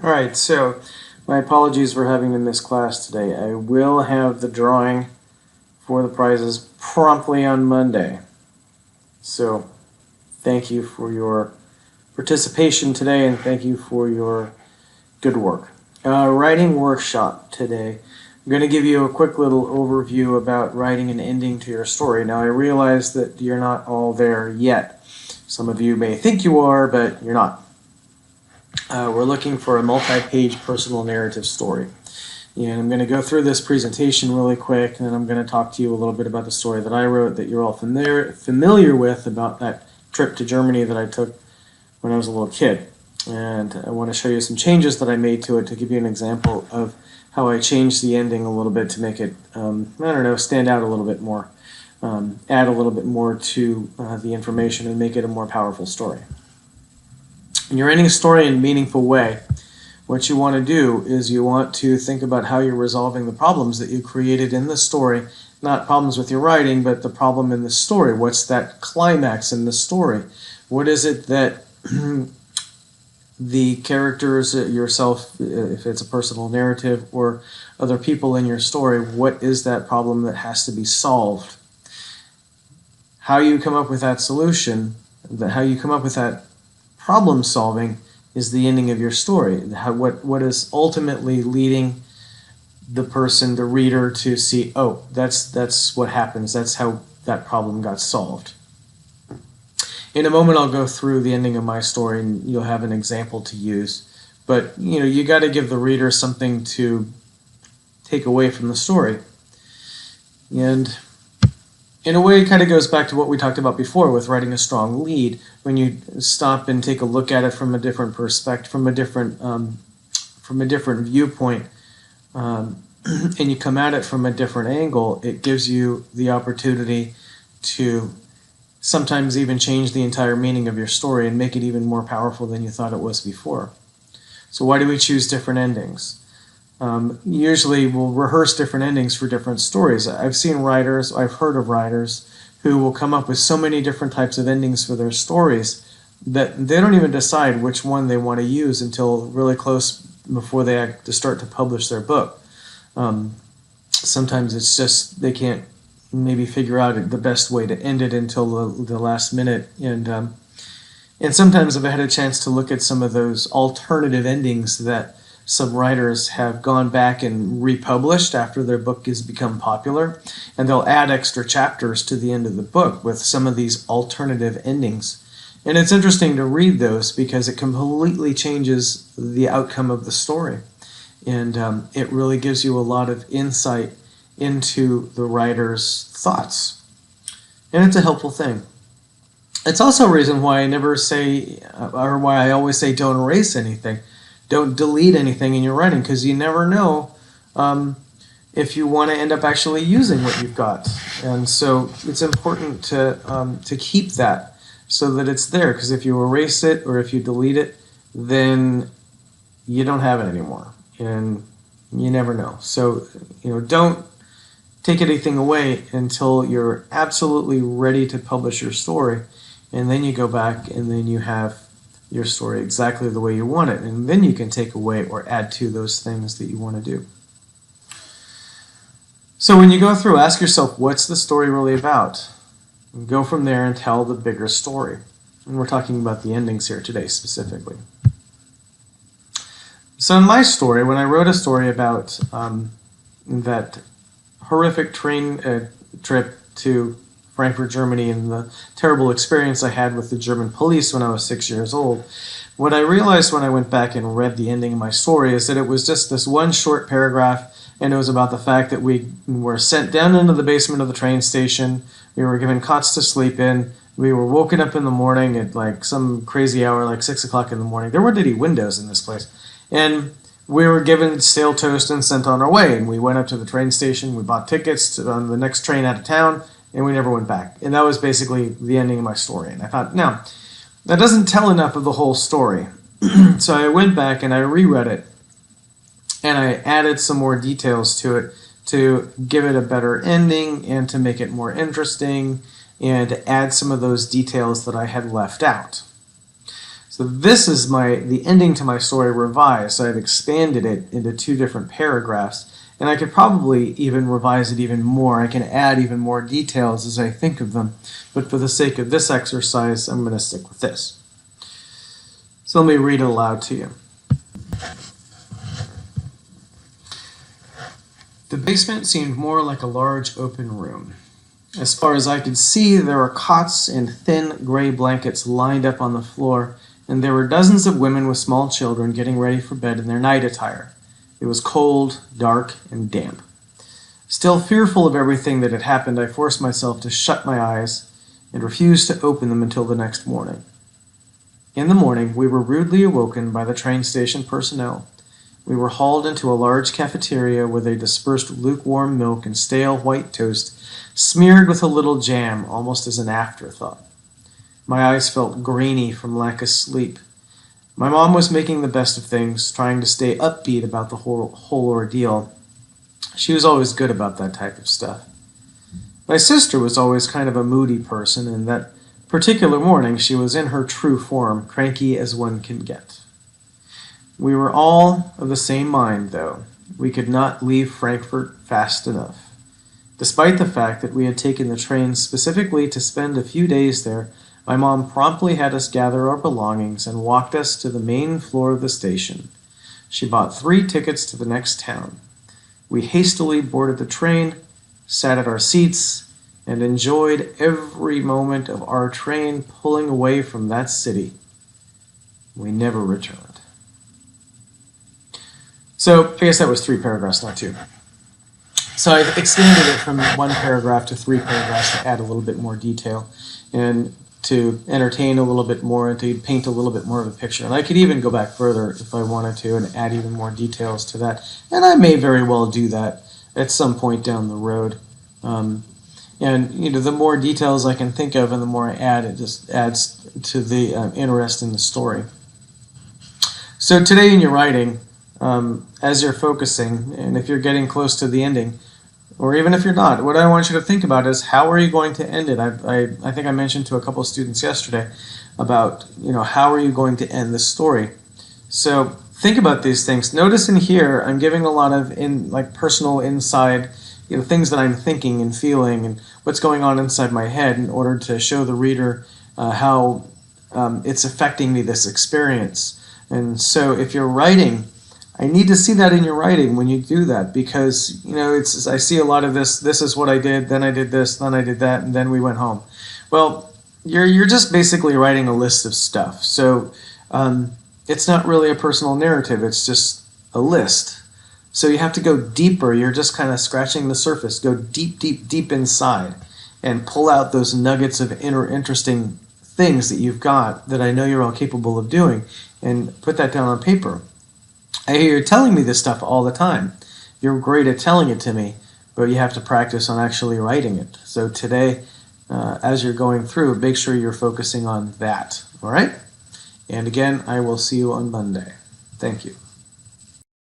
All right, so my apologies for having to miss class today. I will have the drawing for the prizes promptly on Monday. So thank you for your participation today and thank you for your good work. Writing workshop today. I'm going to give you a quick little overview about writing an ending to your story. Now, I realize that you're not all there yet. Some of you may think you are, but you're not. We're looking for a multi-page personal narrative story. And I'm going to go through this presentation really quick, and then I'm going to talk to you a little bit about the story that I wrote that you're all familiar with about that trip to Germany that I took when I was a little kid. And I want to show you some changes that I made to it to give you an example of how I changed the ending a little bit to make it, stand out a little bit more, add a little bit more to the information and make it a more powerful story. When you're ending a story in a meaningful way, what you want to do is you want to think about how you're resolving the problems that you created in the story, not problems with your writing, but the problem in the story. What's that climax in the story? What is it that the characters, yourself, if it's a personal narrative, or other people in your story, what is that problem that has to be solved? How you come up with that solution, how you come up with that problem solving is the ending of your story. What is ultimately leading the person, the reader, to see, oh, that's what happens. That's how that problem got solved. In a moment, I'll go through the ending of my story, and you'll have an example to use. But you got to give the reader something to take away from the story. And in a way, it kind of goes back to what we talked about before with writing a strong lead. When you stop and take a look at it from a different perspective, from a different viewpoint, and you come at it from a different angle, it gives you the opportunity to sometimes even change the entire meaning of your story and make it even more powerful than you thought it was before. So why do we choose different endings? Usually we'll rehearse different endings for different stories. I've heard of writers who will come up with so many different types of endings for their stories that they don't even decide which one they want to use until really close before they start to publish their book. Sometimes it's just they can't maybe figure out the best way to end it until the last minute. And sometimes I've had a chance to look at some of those alternative endings that some writers have gone back and republished after their book has become popular, and they'll add extra chapters to the end of the book with some of these alternative endings. And it's interesting to read those because it completely changes the outcome of the story. And it really gives you a lot of insight into the writer's thoughts. And it's a helpful thing. It's also a reason why I never say, or why I always say don't erase anything. Don't delete anything in your writing, because you never know if you want to end up actually using what you've got. And so it's important to keep that so that it's there, because if you erase it or if you delete it, then you don't have it anymore, and you never know. So don't take anything away until you're absolutely ready to publish your story, and then you go back and then you have your story exactly the way you want it, and then you can take away or add to those things that you want to do. So when you go through, ask yourself, what's the story really about? And go from there and tell the bigger story. And we're talking about the endings here today specifically. So in my story, when I wrote a story about that horrific train trip to Frankfurt, Germany, and the terrible experience I had with the German police when I was 6 years old, what I realized when I went back and read the ending of my story is that it was just this one short paragraph, and it was about the fact that we were sent down into the basement of the train station, we were given cots to sleep in, we were woken up in the morning at like some crazy hour, like 6 o'clock in the morning. There weren't any windows in this place. And we were given stale toast and sent on our way, and we went up to the train station, we bought tickets on the next train out of town, and we never went back. And that was basically the ending of my story. And I thought, no, that doesn't tell enough of the whole story. So I went back and I reread it, and I added some more details to it to give it a better ending and to make it more interesting and to add some of those details that I had left out. So this is the ending to my story revised. So I've expanded it into 2 different paragraphs, and I could probably even revise it even more. I can add even more details as I think of them, but for the sake of this exercise, I'm going to stick with this. So let me read it aloud to you. The basement seemed more like a large open room. As far as I could see, there were cots and thin gray blankets lined up on the floor, and there were dozens of women with small children getting ready for bed in their night attire. It was cold, dark, and damp. Still fearful of everything that had happened, I forced myself to shut my eyes and refused to open them until the next morning. In the morning, we were rudely awoken by the train station personnel. We were hauled into a large cafeteria where they dispersed lukewarm milk and stale white toast, smeared with a little jam, almost as an afterthought. My eyes felt grainy from lack of sleep. My mom was making the best of things, trying to stay upbeat about the whole ordeal. She was always good about that type of stuff. My sister was always kind of a moody person, and that particular morning she was in her true form, cranky as one can get. We were all of the same mind, though. We could not leave Frankfurt fast enough. Despite the fact that we had taken the train specifically to spend a few days there, my mom promptly had us gather our belongings and walked us to the main floor of the station. She bought 3 tickets to the next town. We hastily boarded the train, sat at our seats, and enjoyed every moment of our train pulling away from that city. We never returned. So I guess that was 3 paragraphs, not 2. So I expanded it from 1 paragraph to 3 paragraphs to add a little bit more detail and to entertain a little bit more and to paint a little bit more of a picture. And I could even go back further if I wanted to and add even more details to that. And I may very well do that at some point down the road. And the more details I can think of and the more I add, it just adds to the interest in the story. So today in your writing, as you're focusing, and if you're getting close to the ending, or even if you're not, what I want you to think about is how are you going to end it? I think I mentioned to a couple of students yesterday about, how are you going to end this story? So think about these things. Notice in here, I'm giving a lot of personal inside, things that I'm thinking and feeling and what's going on inside my head in order to show the reader how it's affecting me, this experience. And so if you're writing, I need to see that in your writing when you do that, because I see a lot of this is what I did, then I did this, then I did that, and then we went home. Well, you're just basically writing a list of stuff. So it's not really a personal narrative, it's just a list. So you have to go deeper. You're just kind of scratching the surface. Go deep, deep, deep inside and pull out those nuggets of interesting things that you've got that I know you're all capable of doing, and put that down on paper. I hear you're telling me this stuff all the time. You're great at telling it to me, but you have to practice on actually writing it. So today, as you're going through, make sure you're focusing on that. All right? And again, I will see you on Monday. Thank you.